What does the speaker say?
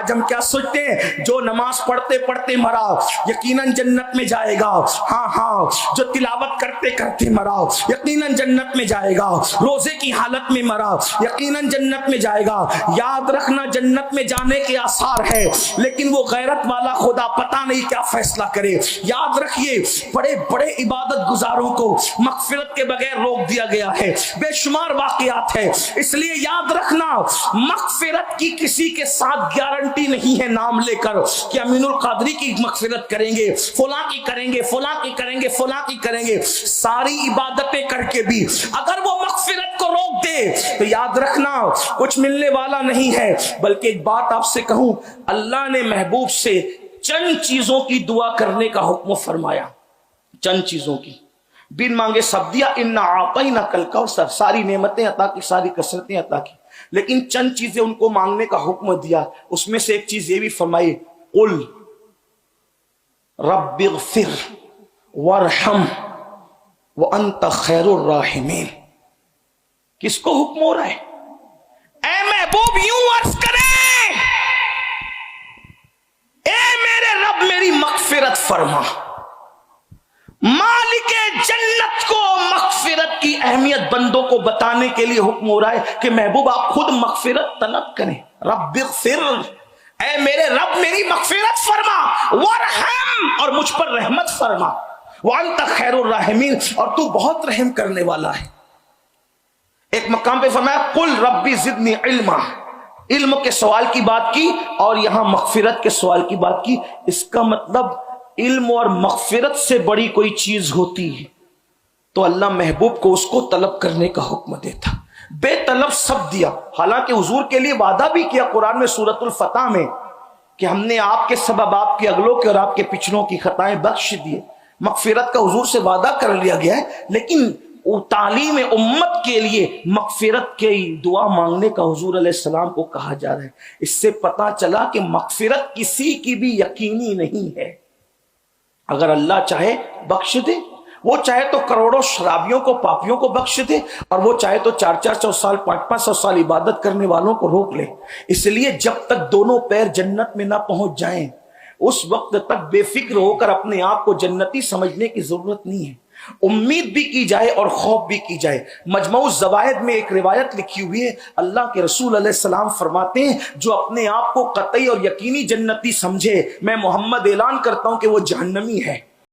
آج ہم کیا سوچتے ہیں؟ جو نماز پڑھتے پڑھتے مرا یقیناً جنت میں جائے گا، ہاں جو تلاوت کرتے کرتے مرا یقیناً جنت میں جائے گا، روزے کی حالت میں مرا یقیناً جنت میں جائے گا۔ یاد رکھنا جنت میں جانے کے آثار ہے، لیکن وہ غیرت والا خدا پتہ نہیں کیا فیصلہ کرے۔ یاد رکھیے بڑے بڑے عبادت گزاروں کو مغفرت کے بغیر روک دیا گیا ہے، بے شمار واقعات ہے۔ اس لیے یاد رکھنا مغفرت کی کسی کے ساتھ گارنٹی نہیں ہے نام لے کر کہ امین القادری کی مغفرت کریں گے، فلاں کی کریں گے، فلاں کی کریں گے، فلاں کی کریں گے۔ ساری عبادتیں کر کے بھی اگر وہ مغفرت کو روک دے تو یاد رکھنا کچھ ملنے والا نہیں ہے۔ بلکہ ایک بات آپ سے کہوں، اللہ نے محبوب سے چند چیزوں کی دعا کرنے کا حکم فرمایا، چند چیزوں کی، بن مانگے سب دیا، انا اعطیناک الکوثر، ساری نعمتیں عطا کی، ساری کثرتیں عطا کی، لیکن چند چیزیں ان کو مانگنے کا حکم دیا۔ اس میں سے ایک چیز یہ بھی فرمائی، قل رب اغفر وارحم وانت خیر الراحمین۔ کس کو حکم ہو رہا ہے؟ اے محبوب یوں عرض کریں، اے میرے رب میری مغفرت فرما۔ مالک جنت کو مغفرت کی اہمیت بندوں کو بتانے کے لیے حکم ہو رہا ہے کہ محبوب آپ خود مغفرت طلب کریں۔ رب اغفر، اے میرے رب میری مغفرت فرما، وارحم، اور مجھ پر رحمت فرما، وانت خیر الراحمین، اور تو بہت رحم کرنے والا ہے۔ ایک مقام پہ فرمایا قل ربی زدنی علما، علم کے سوال کی بات کی، اور یہاں مغفرت کے سوال کی بات کی۔ اس کا مطلب علم اور مغفرت سے بڑی کوئی چیز ہوتی ہے تو اللہ محبوب کو اس کو طلب کرنے کا حکم دیتا، بے طلب سب دیا۔ حالانکہ حضور کے لیے وعدہ بھی کیا قرآن میں سورۃ الفتح میں کہ ہم نے آپ کے سبب آپ کے اگلوں کے اور آپ کے پچھلوں کی خطائیں بخش دیے۔ مغفرت کا حضور سے وعدہ کر لیا گیا ہے، لیکن تعلیم امت کے لیے مغفرت کی دعا مانگنے کا حضور علیہ السلام کو کہا جا رہا ہے۔ اس سے پتا چلا کہ مغفرت کسی کی بھی یقینی نہیں ہے۔ اگر اللہ چاہے بخش دے، وہ چاہے تو کروڑوں شرابیوں کو، پاپیوں کو بخش دے، اور وہ چاہے تو 400 سال 500 سال عبادت کرنے والوں کو روک لے۔ اس لیے جب تک دونوں پیر جنت میں نہ پہنچ جائیں اس وقت تک بے فکر ہو کر اپنے آپ کو جنتی سمجھنے کی ضرورت نہیں ہے۔ امید بھی کی جائے اور خوف بھی کی جائے۔ مجموع الزوائد میں ایک روایت لکھی ہوئی ہے، اللہ کے رسول علیہ السلام فرماتے ہیں جو اپنے آپ کو قطعی اور یقینی جنتی سمجھے، میں محمد اعلان کرتا ہوں کہ وہ جہنمی ہے۔